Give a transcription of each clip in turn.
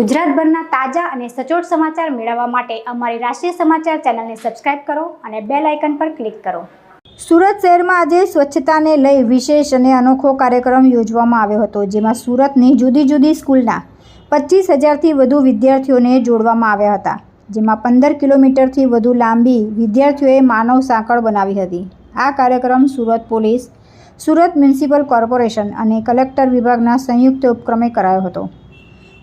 ગુજરાતભરના તાજા અને સચોટ સમાચાર મેળવવા માટે અમારી રાષ્ટ્રીય સમાચાર ચેનલને સબસ્ક્રાઇબ કરો અને બેલ આઇકન પર ક્લિક કરો। સુરત શહેરમાં આજે સ્વચ્છતાને લઈ વિશેષ અને અનોખો કાર્યક્રમ યોજવામાં આવ્યો હતો, જેમાં સુરતની જુદી જુદી સ્કૂલના 25,000થી વધુ વિદ્યાર્થીઓને જોડવામાં આવ્યા હતા, જેમાં 15 કિલોમીટરથી વધુ લાંબી વિદ્યાર્થીઓએ માનવ સાંકળ બનાવી હતી। આ કાર્યક્રમ Surat police, Surat municipal corporation અને કલેક્ટર વિભાગના સંયુક્ત ઉપક્રમે કરાયો હતો।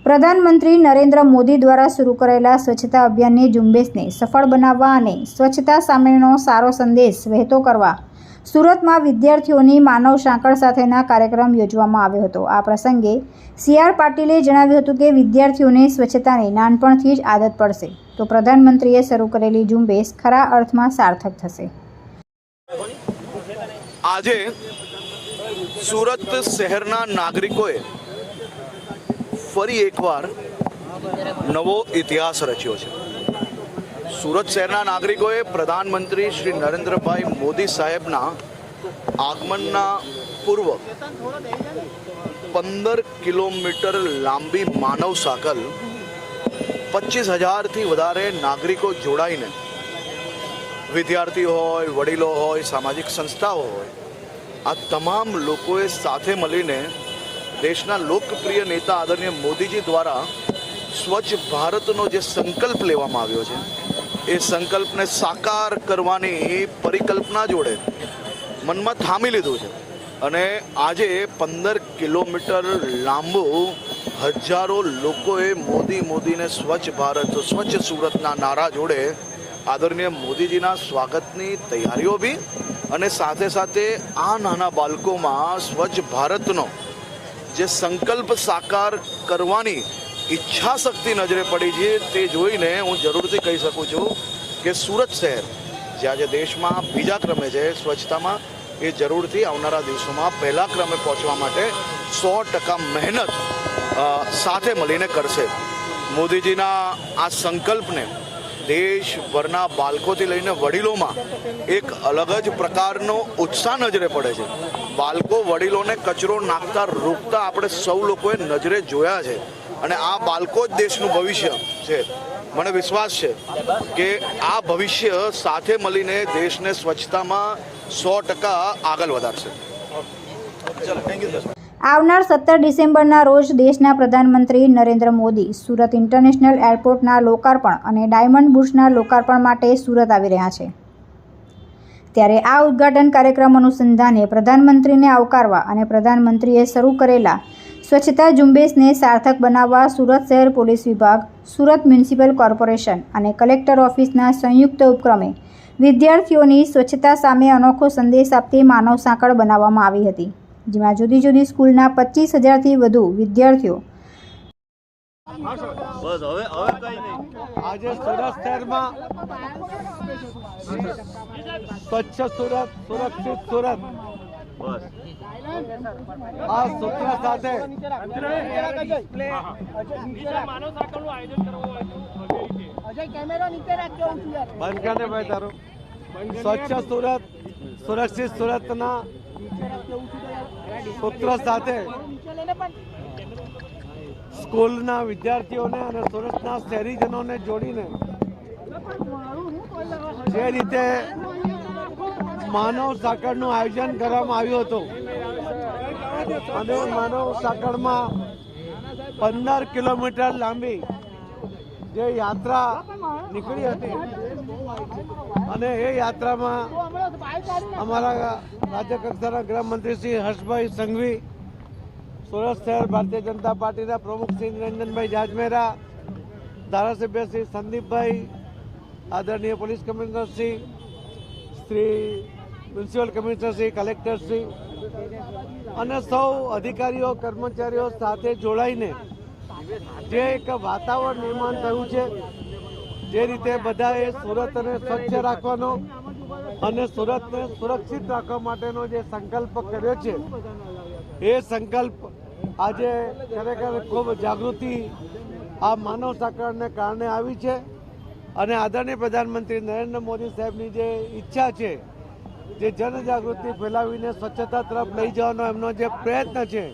પ્રધાનમંત્રી નરેન્દ્ર મોદી દ્વારા શરૂ કરાયેલા સ્વચ્છતા અભિયાનની ઝુંબેશને સફળ બનાવવા અને સ્વચ્છતા સામેનો સારો સંદેશ વહેતો કરવા સુરતમાં વિદ્યાર્થીઓની માનવ સાંકળ સાથેના કાર્યક્રમ યોજવામાં આવ્યો હતો। આ પ્રસંગે CR પાટીલે જણાવ્યું હતું કે વિદ્યાર્થીઓને સ્વચ્છતાની નાનપણથી જ આદત પડશે તો પ્રધાનમંત્રીએ શરૂ કરેલી ઝુંબેશ ખરા અર્થમાં સાર્થક થશે। આજે સુરત શહેરના નાગરિકોએ ફરી એકવાર નવો ઇતિહાસ રચ્યો છે। સુરત શહેરના નાગરિકોએ પ્રધાનમંત્રી શ્રી નરેન્દ્રભાઈ મોદી સાહેબના આગમનના પૂર્વ 15 કિલોમીટર લાંબી માનવ સાંકળ 25,000થી વધારે નાગરિકો જોડાઈને, વિદ્યાર્થીઓ હોય, વડીલો હોય, સામાજિક સંસ્થાઓ હોય, આ તમામ લોકોએ સાથે મળીને દેશના લોકપ્રિય નેતા આદરણીય મોદીજી દ્વારા સ્વચ્છ ભારતનો જે સંકલ્પ લેવામાં આવ્યો છે, એ સંકલ્પને સાકાર કરવાની પરિકલ્પના જોડે મનમાં થામી લીધું છે અને આજે 15 કિલોમીટર લાંબુ હજારો લોકોએ મોદીને સ્વચ્છ ભારત, સ્વચ્છ સુરતના નારા જોડે આદરણીય મોદીજીના સ્વાગતની તૈયારીઓ બી અને સાથે સાથે આ નાના બાળકોમાં સ્વચ્છ ભારતનો જે સંકલ્પ સાકાર કરવાની ઈચ્છા શક્તિ નજરે પડી છે, તે જોઈને હું જરૂરથી કહી શકું છું કે સુરત શહેર જે આજે દેશમાં બીજા ક્રમે છે સ્વચ્છતામાં, એ જરૂરથી આવનારા દિવસોમાં પહેલા ક્રમે પહોંચવા માટે 100% મહેનત સાથે મળીને કરશે। મોદીજીના આ સંકલ્પને દેશભરના બાળકોથી લઈને વડીલોમાં એક અલગ જ પ્રકારનો ઉત્સાહ નજરે પડે છે। બાળકો વડીલોને કચરો નાખતા રોકતા આપણે સૌ લોકોએ નજરે જોયા છે અને આ બાળકો જ દેશનું ભવિષ્ય છે। મને વિશ્વાસ છે કે આ ભવિષ્ય સાથે મળીને દેશને સ્વચ્છતામાં 100% આગળ વધારશે। આવનાર 17 ડિસેમ્બરના રોજ દેશના પ્રધાનમંત્રી નરેન્દ્ર મોદી સુરત ઇન્ટરનેશનલ એરપોર્ટના લોકાર્પણ અને ડાયમંડ બુર્સના લોકાર્પણ માટે સુરત આવી રહ્યા છે, ત્યારે આ ઉદ્ઘાટન કાર્યક્રમ અનુસંધાને પ્રધાનમંત્રીને આવકારવા અને પ્રધાનમંત્રીએ શરૂ કરેલા સ્વચ્છતા ઝુંબેશને સાર્થક બનાવવા સુરત શહેર પોલીસ વિભાગ, સુરત મ્યુનિસિપલ કોર્પોરેશન અને કલેક્ટર ઓફિસના સંયુક્ત ઉપક્રમે વિદ્યાર્થીઓની સ્વચ્છતા સામે અનોખો સંદેશ આપતી માનવ સાંકળ બનાવવામાં આવી હતી, જેમાં જુદી જુદી સ્કૂલના 25,000થી વધુ વિદ્યાર્થીઓ આજે સુરત શહેરમાં સ્વચ્છ સુરત, સુરક્ષિત સુરત આ સૂત્ર સાથે સ્વચ્છ સુરત, સુરક્ષિત સુરતના સૂત્ર સાથે સ્કૂલના વિદ્યાર્થીઓને અને સુરતના શહેરીજનોને જોડીને જે રીતે માનવ સાંકળનું આયોજન કરવામાં આવ્યું હતું અને માનવ સાંકળમાં 15 કિલોમીટર લાંબી જે યાત્રા નીકળી હતી અને એ યાત્રામાં અમારા રાજ્ય કક્ષાના ગૃહમંત્રી શ્રી હર્ષભાઈ સંઘવી, સુરત શહેર ભારતીય જનતા પાર્ટીના પ્રમુખ શ્રી નિરંજનભાઈ જાજમેરા, ધારાસભ્ય શ્રી સંદીપભાઈ, આદરણીય police commissioner Shri municipal commissioner Shri, collector Shri અને સૌ અધિકારીઓ, કર્મચારીઓ સાથે જોડાઈને જે એક વાતાવરણ નિર્માણ થયું છે, જે રીતે બધાએ સુરતને સ્વચ્છ રાખવાનો અને સુરતને સુરક્ષિત રાખવા માટેનો જે સંકલ્પ કર્યો છે, એ સંકલ્પ આજે ખરેખર ખૂબ જાગૃતિ આ માનવ સાંકળને કારણે આવી છે અને આદરણીય પ્રધાનમંત્રી નરેન્દ્ર મોદી સાહેબની જે ઈચ્છા છે, જે જનજાગૃતિ ફેલાવીને સ્વચ્છતા તરફ લઈ જવાનો એમનો જે પ્રયત્ન છે,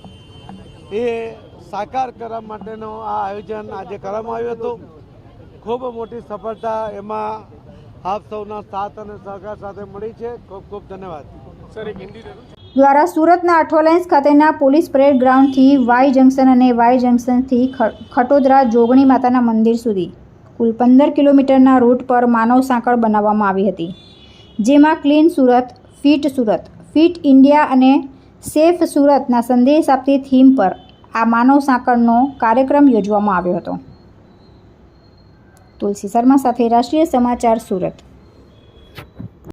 એ સાકાર કરવા માટેનો આ આયોજન આજે કરવામાં આવ્યું હતું. ખૂબ મોટી સફળતા એમાં આપ સૌના સાથ અને સહકાર સાથે મળી છે. ખૂબ ખૂબ ધન્યવાદ. દ્વારા સુરતના અઠવાલાઇન્સ ખાતેના પોલીસ પરેડ ગ્રાઉન્ડથી વાય જંકશન અને વાય જંકશનથી ખટોદરા જોગણી માતાના મંદિર સુધી કુલ 15 કિલોમીટરના રૂટ પર માનવ સાંકળ બનાવવામાં આવી હતી, જેમાં ક્લીન સુરત, ફિટ ઇન્ડિયા અને સેફ સુરતના સંદેશ આપતી થીમ પર આ માનવ સાંકળનો કાર્યક્રમ યોજવામાં આવ્યો હતો. તુલસી શર્મા સાથે રાષ્ટ્રીય સમાચાર, સુરત.